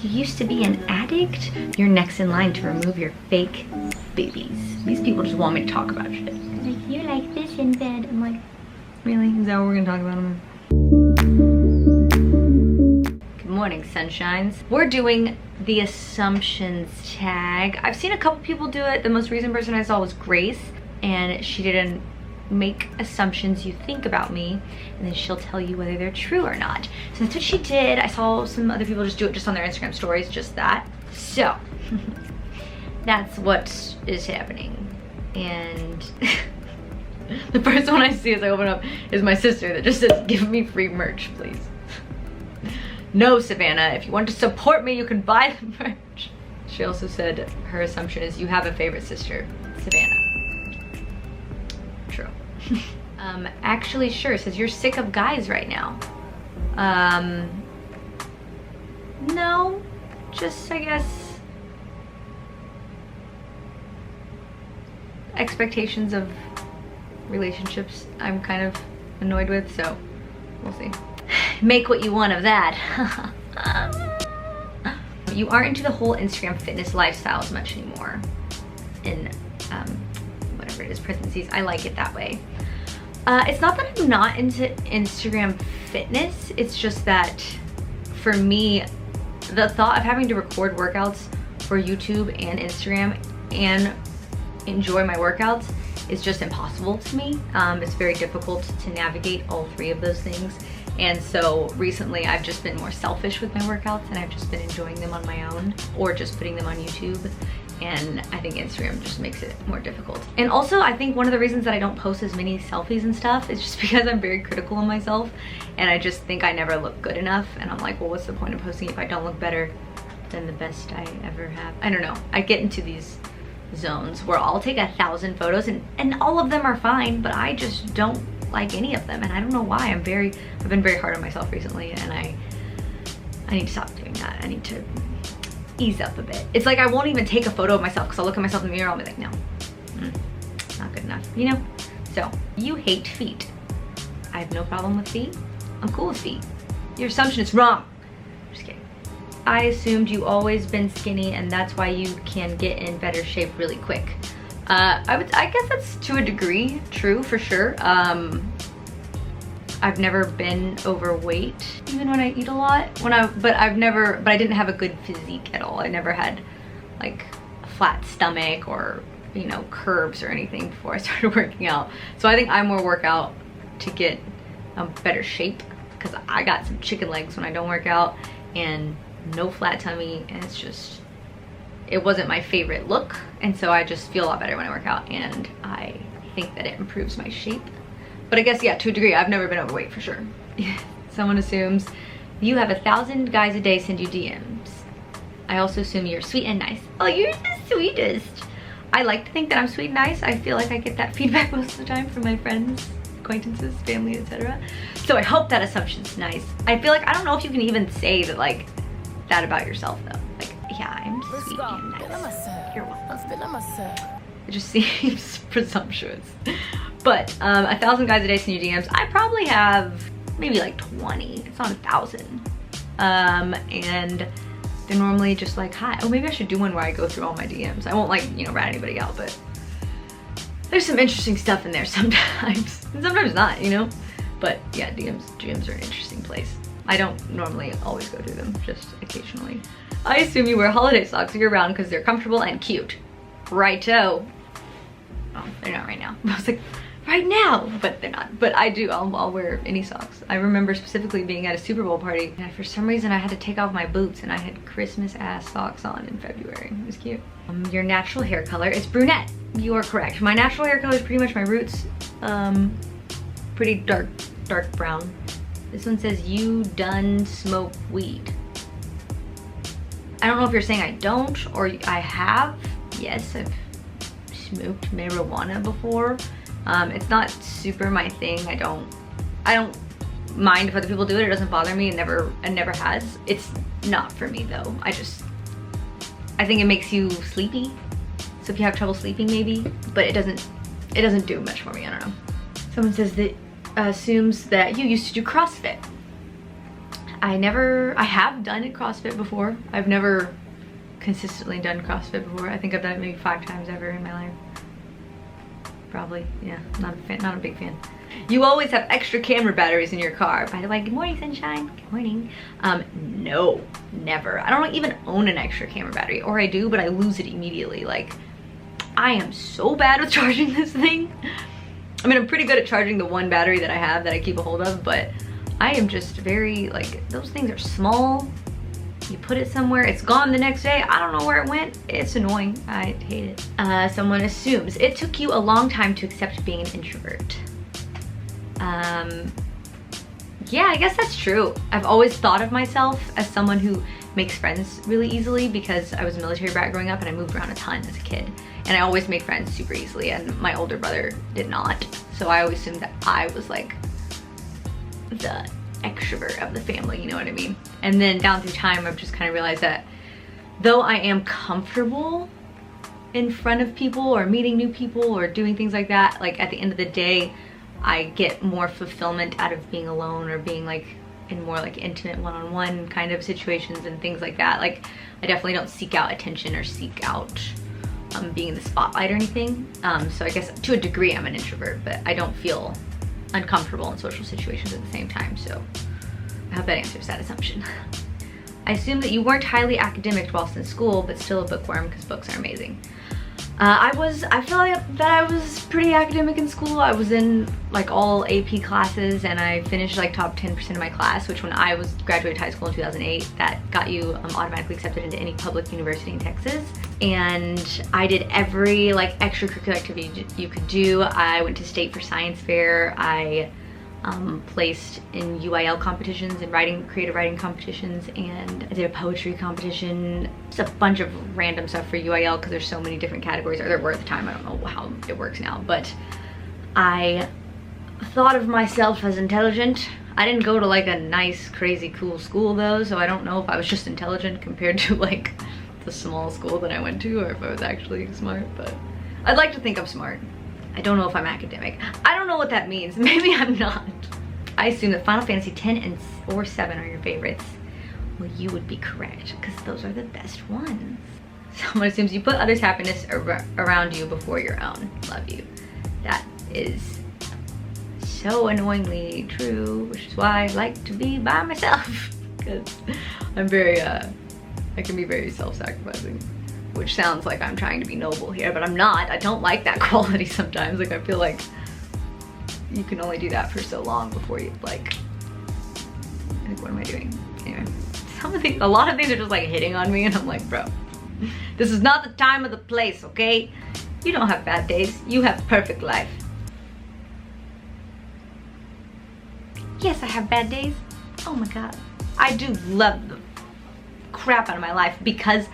You used to be an addict? You're next in line to remove your fake babies. These people just want me to talk about shit. Like, you're like this in bed. I'm like, really? Is that what we're gonna talk about? Good morning, sunshines. We're doing the assumptions tag. I've seen a couple people do it. The most recent person I saw was Grace, and she didn't make assumptions you think about me, and then she'll tell you whether they're true or not. So that's what she did. I saw some other people just do it just on their Instagram stories, just that. So that's what is happening. And the first one I see as I open up is my sister that just says, give me free merch, please. No, Savannah, if you want to support me, you can buy the merch. She also said her assumption is you have a favorite sister, Savannah. True. Actually, sure, says you're sick of guys right now. No, just, I guess, expectations of relationships I'm kind of annoyed with, so we'll see. Make what you want of that. You aren't into the whole Instagram fitness lifestyle as much anymore. In whatever it is, parentheses, I like it that way. It's not that I'm not into Instagram fitness, it's just that for me, the thought of having to record workouts for YouTube and Instagram and enjoy my workouts is just impossible to me. It's very difficult to navigate all three of those things. And so recently I've just been more selfish with my workouts, and I've just been enjoying them on my own or just putting them on YouTube. And I think Instagram just makes it more difficult. And also I think one of the reasons that I don't post as many selfies and stuff is just because I'm very critical of myself, and I just think I never look good enough, and I'm like, well, what's the point of posting if I don't look better than the best I ever have? I don't know. I get into these zones where I'll take 1,000 photos and all of them are fine, but I just don't like any of them, and I don't know why. I've been very hard on myself recently, and I need to stop doing that. I need to ease up a bit. It's like I won't even take a photo of myself because I'll look at myself in the mirror, I'll be like, no, not good enough, you know? So, you hate feet. I have no problem with feet. I'm cool with feet. Your assumption is wrong. Just kidding. I assumed you always been skinny, and that's why you can get in better shape really quick. I guess that's to a degree true, for sure. I've never been overweight, even when I eat a lot. But I didn't have a good physique at all. I never had like a flat stomach or, you know, curves or anything before I started working out. So I think I more work out to get a better shape, because I got some chicken legs when I don't work out, and no flat tummy, and it's just, it wasn't my favorite look, and so I just feel a lot better when I work out, and I think that it improves my shape. But I guess, yeah, to a degree, I've never been overweight for sure. Someone assumes you have 1,000 guys a day send you DMs. I also assume you're sweet and nice. Oh, you're the sweetest. I like to think that I'm sweet and nice. I feel like I get that feedback most of the time from my friends, acquaintances, family, etc. So I hope that assumption's nice. I feel like, I don't know if you can even say that, like, that about yourself though. Like, yeah, I'm sweet and nice. You're welcome. It just seems presumptuous. But 1,000 guys a day send you DMs. I probably have maybe like 20. It's not 1,000. And they're normally just like, hi. Oh, maybe I should do one where I go through all my DMs. I won't, like, you know, rat anybody out, but there's some interesting stuff in there sometimes. And sometimes not, you know? But yeah, DMs are an interesting place. I don't normally always go through them, just occasionally. I assume you wear holiday socks year round because they're comfortable and cute. Righto. Oh, they're not right now. I was like, right now, but they're not. But I do, I'll wear any socks. I remember specifically being at a Super Bowl party, and for some reason I had to take off my boots, and I had Christmas ass socks on in February. It was cute. Your natural hair color is brunette. You are correct. My natural hair color is pretty much my roots. Pretty dark brown. This one says, you done smoke weed. I don't know if you're saying I don't or I have. Yes, I've smoked marijuana before. It's not super my thing. I don't mind if other people do it. It doesn't bother me. It never has. It's not for me though. I think it makes you sleepy. So if you have trouble sleeping, maybe, but it doesn't do much for me. I don't know. Someone says that assumes that you used to do CrossFit. I have done it CrossFit before. I've never consistently done CrossFit before. I think I've done it maybe 5 times ever in my life. Probably, yeah, not a big fan. You always have extra camera batteries in your car. By the way, good morning, sunshine. Good morning. No, never. I don't even own an extra camera battery, or I do, but I lose it immediately. Like, I am so bad with charging this thing. I mean, I'm pretty good at charging the one battery that I have that I keep a hold of, but I am just very, like, those things are small. You put it somewhere, it's gone the next day. I don't know where it went. It's annoying. I hate it. Someone assumes, it took you a long time to accept being an introvert. Yeah, I guess that's true. I've always thought of myself as someone who makes friends really easily because I was a military brat growing up and I moved around a ton as a kid. And I always made friends super easily, and my older brother did not. So I always assumed that I was like the extrovert of the family, you know what I mean? And then down through time, I've just kind of realized that though I am comfortable in front of people or meeting new people or doing things like that, like at the end of the day, I get more fulfillment out of being alone or being like in more like intimate one-on-one kind of situations and things like that. Like, I definitely don't seek out attention or seek out being in the spotlight or anything. So I guess to a degree I'm an introvert, but I don't feel uncomfortable in social situations at the same time. So I hope that answers that assumption. I assume that you weren't highly academic whilst in school, but still a bookworm because books are amazing. I feel like that I was pretty academic in school. I was in like all AP classes and I finished like top 10% of my class, which when I graduated high school in 2008, that got you automatically accepted into any public university in Texas. And I did every like extracurricular activity you could do. I went to state for science fair. I placed in UIL competitions and creative writing competitions, and I did a poetry competition. Just a bunch of random stuff for UIL because there's so many different categories, or there were at the time. I don't know how it works now, but I thought of myself as intelligent. I didn't go to like a nice, crazy, cool school though, so I don't know if I was just intelligent compared to like the small school that I went to, or if I was actually smart, but I'd like to think I'm smart. I don't know if I'm academic. I don't know what that means. Maybe I'm not. I assume that Final Fantasy X or 7 are your favorites. Well, you would be correct, because those are the best ones. Someone assumes you put others' happiness around you before your own. Love you. That is so annoyingly true, which is why I like to be by myself, because I'm very, I can be very self-sacrificing. Which sounds like I'm trying to be noble here, but I'm not. I don't like that quality sometimes. Like, I feel like you can only do that for so long before you like what am I doing? Anyway, a lot of things are just like hitting on me and I'm like, bro, this is not the time or the place, okay? You don't have bad days. You have perfect life. Yes, I have bad days. Oh my God. I do love the crap out of my life because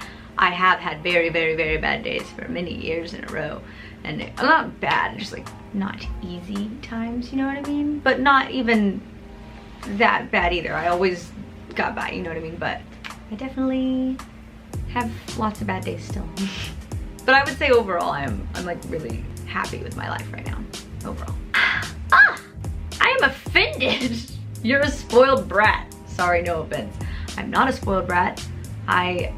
I have had very, very, very bad days for many years in a row. And I'm not bad, just like not easy times, you know what I mean? But not even that bad either. I always got by, you know what I mean? But I definitely have lots of bad days still. But I would say overall, I'm like really happy with my life right now, overall. Ah, I am offended. You're a spoiled brat. Sorry, no offense. I'm not a spoiled brat. I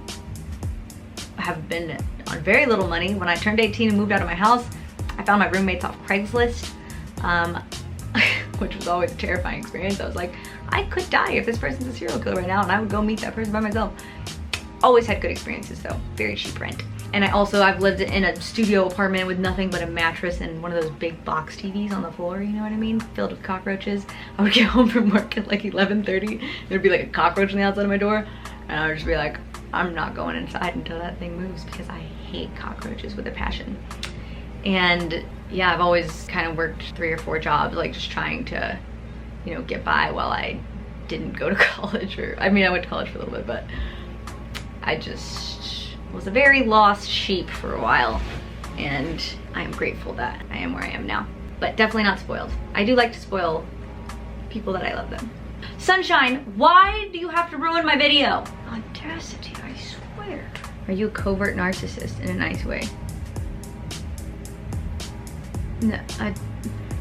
have been on very little money. When I turned 18 and moved out of my house, I found my roommates off Craigslist, which was always a terrifying experience. I was like, I could die if this person's a serial killer right now, and I would go meet that person by myself. Always had good experiences though, very cheap rent. And I've lived in a studio apartment with nothing but a mattress and one of those big box TVs on the floor, you know what I mean? Filled with cockroaches. I would get home from work at like 11:30, there'd be like a cockroach on the outside of my door, and I would just be like, I'm not going inside until that thing moves because I hate cockroaches with a passion. And yeah, I've always kind of worked 3 or 4 jobs, like just trying to, you know, get by while I didn't go to college, or I mean, I went to college for a little bit, but I just was a very lost sheep for a while, and I am grateful that I am where I am now, but definitely not spoiled. I do like to spoil people that I love them. Sunshine, why do you have to ruin my video? Audacity, I swear. Are you a covert narcissist in a nice way?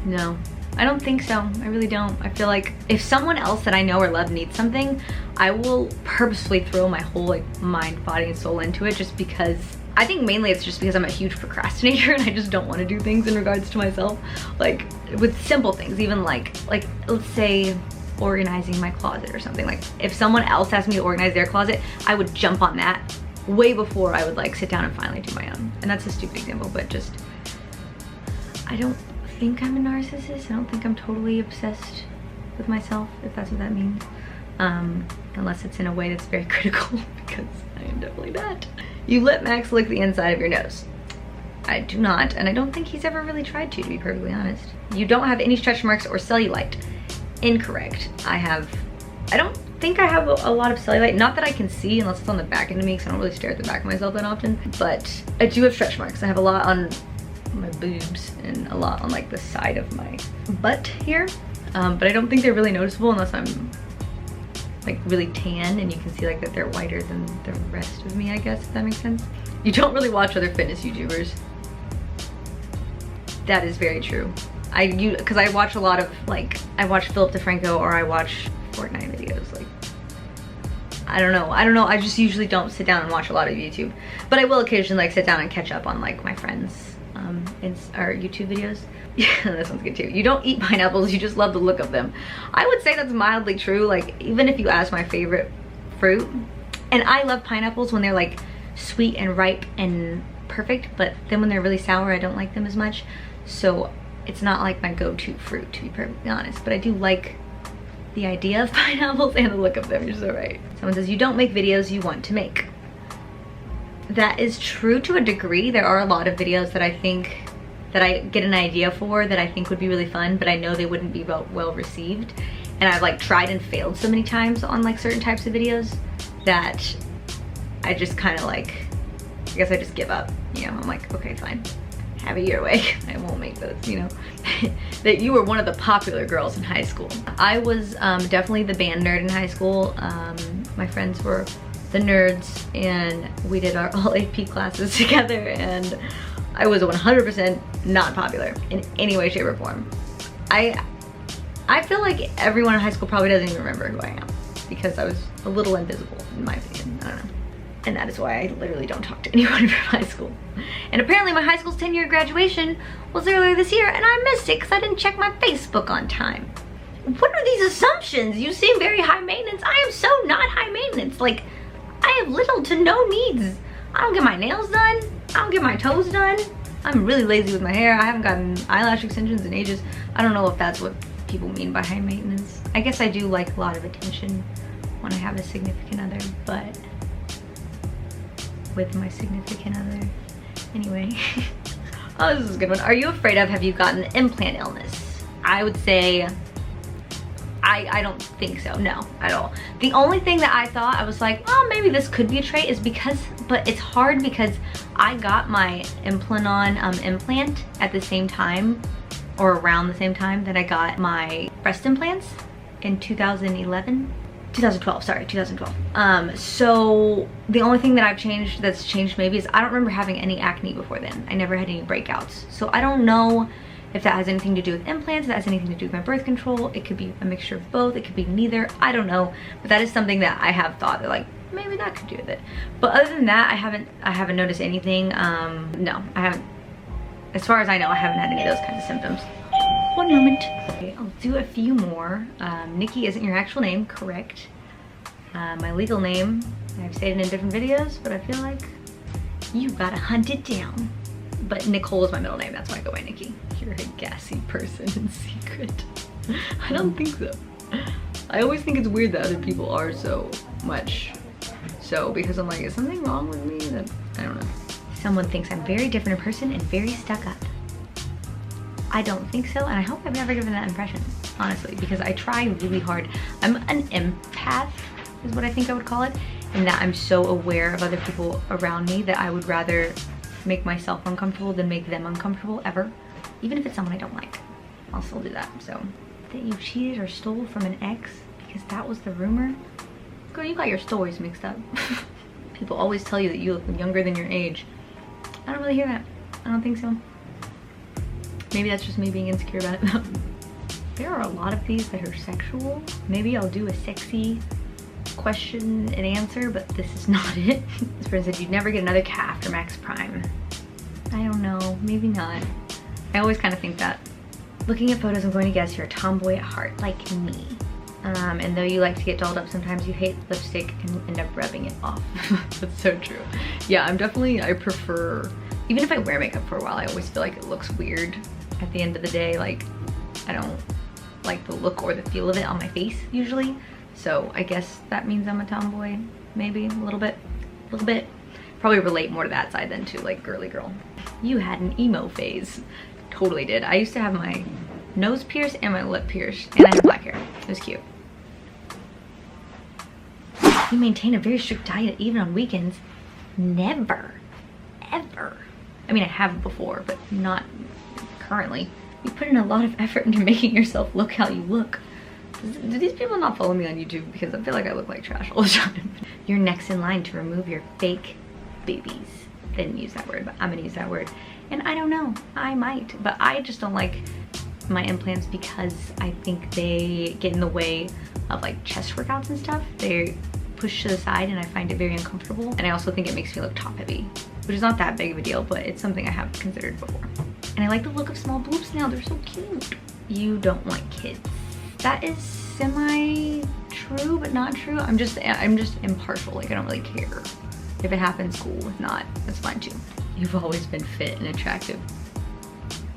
No, I don't think so. I really don't. I feel like if someone else that I know or love needs something, I will purposefully throw my whole like mind, body, and soul into it just because I think mainly it's just because I'm a huge procrastinator and I just don't want to do things in regards to myself. Like with simple things, even like let's say organizing my closet or something. Like if someone else asked me to organize their closet, I would jump on that way before I would like sit down and finally do my own. And that's a stupid example, but just, I don't think I'm a narcissist. I don't think I'm totally obsessed with myself, if that's what that means. Unless it's in a way that's very critical, because I am definitely that. You let Max lick the inside of your nose. I do not, and I don't think he's ever really tried to be perfectly honest. You don't have any stretch marks or cellulite. Incorrect. I don't think I have a lot of cellulite, not that I can see unless it's on the back end of me, because I don't really stare at the back of myself that often, but I do have stretch marks. I have a lot on my boobs and a lot on like the side of my butt here, but I don't think they're really noticeable unless I'm like really tan and you can see like that they're whiter than the rest of me, I guess, if that makes sense. You don't really watch other fitness YouTubers. That is very true. Because I watch a lot of like, I watch Philip DeFranco or I watch Fortnite videos. Like, I don't know, I just usually don't sit down and watch a lot of YouTube, but I will occasionally like sit down and catch up on like my friends our YouTube videos. Yeah, this one's good too. You don't eat pineapples, you just love the look of them. I would say that's mildly true. Like even if you ask my favorite fruit, and I love pineapples when they're like sweet and ripe and perfect, but then when they're really sour I don't like them as much. So it's not like my go-to fruit, to be perfectly honest, but I do like the idea of pineapples and the look of them. You're so right. Someone says you don't make videos you want to make. That is true to a degree. There are a lot of videos that I think that I get an idea for that I think would be really fun, but I know they wouldn't be well received. And I've like tried and failed so many times on like certain types of videos that I just kind of like, I guess I just give up. You know, I'm like, okay, fine. Have it your way. I won't make those, you know. That you were one of the popular girls in high school. I was definitely the band nerd in high school. My friends were the nerds and we did our all AP classes together, and I was 100% not popular in any way, shape, or form. I feel like everyone in high school probably doesn't even remember who I am because I was a little invisible in my opinion. I don't know. And that is why I literally don't talk to anyone from high school. And apparently my high school's 10-year graduation was earlier this year and I missed it because I didn't check my Facebook on time. What are these assumptions? You seem very high maintenance. I am so not high maintenance. Like, I have little to no needs. I don't get my nails done. I don't get my toes done. I'm really lazy with my hair. I haven't gotten eyelash extensions in ages. I don't know if that's what people mean by high maintenance. I guess I do like a lot of attention when I have a significant other, but with my significant other. Anyway. Oh, this is a good one. Are you afraid of, have you gotten implant illness? I would say, I don't think so, no, at all. The only thing that I thought, I was like, oh, maybe this could be a trait is because, but it's hard because I got my Implanon implant at the same time, or around the same time that I got my breast implants in 2012, sorry, 2012. So the only thing that I've changed, that's changed maybe, is I don't remember having any acne before then. I never had any breakouts. So I don't know if that has anything to do with implants, if that has anything to do with my birth control. It could be a mixture of both, it could be neither, I don't know. But that is something that I have thought that like, maybe that could do with it. But other than that, I haven't noticed anything. No, I haven't, as far as I know, I haven't had any of those kinds of symptoms. One moment. Okay, I'll do a few more. Nikki isn't your actual name, correct. My legal name, I've stated in different videos, but I feel like you gotta hunt it down. But Nicole is my middle name, that's why I go by Nikki. You're a gassy person in secret. I don't think so. I always think it's weird that other people are so much so, because I'm like, is something wrong with me? That I don't know. Someone thinks I'm very different in person and very stuck up. I don't think so, and I hope I've never given that impression, honestly, because I try really hard. I'm an empath, is what I think I would call it, in that I'm so aware of other people around me that I would rather make myself uncomfortable than make them uncomfortable, ever. Even if it's someone I don't like, I'll still do that. So, that you cheated or stole from an ex because that was the rumor? Girl, you got your stories mixed up. People always tell you that you look younger than your age. I don't really hear that. I don't think so. Maybe that's just me being insecure about it. There are a lot of these that are sexual. Maybe I'll do a sexy question and answer, but this is not it. This person said, you'd never get another cat after Max Prime. I don't know, maybe not. I always kind of think that. Looking at photos, I'm going to guess you're a tomboy at heart, like me. And though you like to get dolled up, sometimes you hate lipstick and end up rubbing it off. That's so true. Yeah, I prefer, even if I wear makeup for a while, I always feel like it looks weird at the end of the day. Like, I don't like the look or the feel of it on my face usually. So I guess that means I'm a tomboy, maybe a little bit. Probably relate more to that side than to like girly girl. You had an emo phase. Totally did. I used to have my nose pierced and my lip pierced, and I had black hair. It was cute. You maintain a very strict diet even on weekends. Never, ever. I mean, I have before, but not currently. You put in a lot of effort into making yourself look how you look. Do these people not follow me on YouTube? Because I feel like I look like trash all the time. You're next in line to remove your fake boobies. They didn't use that word, but I'm gonna use that word. And I don't know, I might, but I just don't like my implants because I think they get in the way of like chest workouts and stuff. They're pushed to the side and I find it very uncomfortable. And I also think it makes me look top heavy, which is not that big of a deal, but it's something I have considered before. And I like the look of small boobs now, they're so cute. You don't want kids. That is semi-true, but not true. I'm just impartial, like I don't really care. If it happens, cool. If not, that's fine too. You've always been fit and attractive.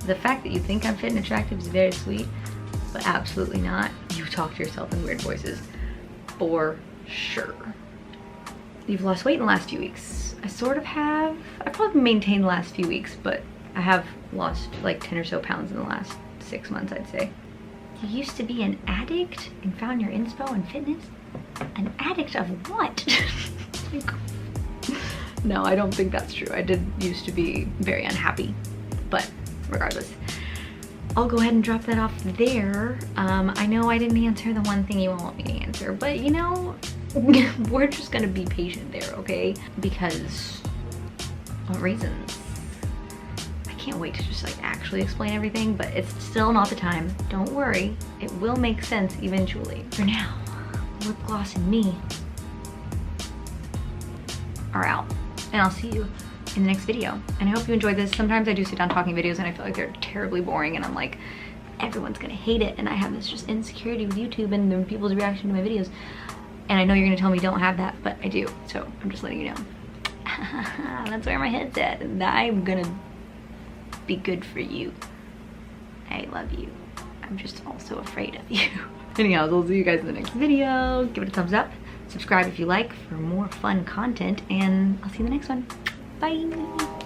The fact that you think I'm fit and attractive is very sweet, but absolutely not. You talk to yourself in weird voices, for sure. You've lost weight in the last few weeks. I sort of have. I've probably maintained the last few weeks, but I have lost like 10 or so pounds in the last 6 months, I'd say. You used to be an addict and found your inspo in fitness? An addict of what? Like, no, I don't think that's true. I did used to be very unhappy, but regardless, I'll go ahead and drop that off there. I know I didn't answer the one thing you want me to answer, but you know, we're just gonna be patient there, okay? Because of reasons. I can't wait to just like actually explain everything, but it's still not the time. Don't worry, it will make sense eventually. For now, lip gloss and me are out. And I'll see you in the next video. And I hope you enjoyed this. Sometimes I do sit down talking videos and I feel like they're terribly boring and I'm like, everyone's gonna hate it. And I have this just insecurity with YouTube and then people's reaction to my videos. And I know you're gonna tell me don't have that, but I do. So I'm just letting you know. That's where my head's at. And I'm gonna be good for you. I love you. I'm just also afraid of you. Anyhow, I'll see you guys in the next video. Give it a thumbs up. Subscribe if you like for more fun content, and I'll see you in the next one. Bye.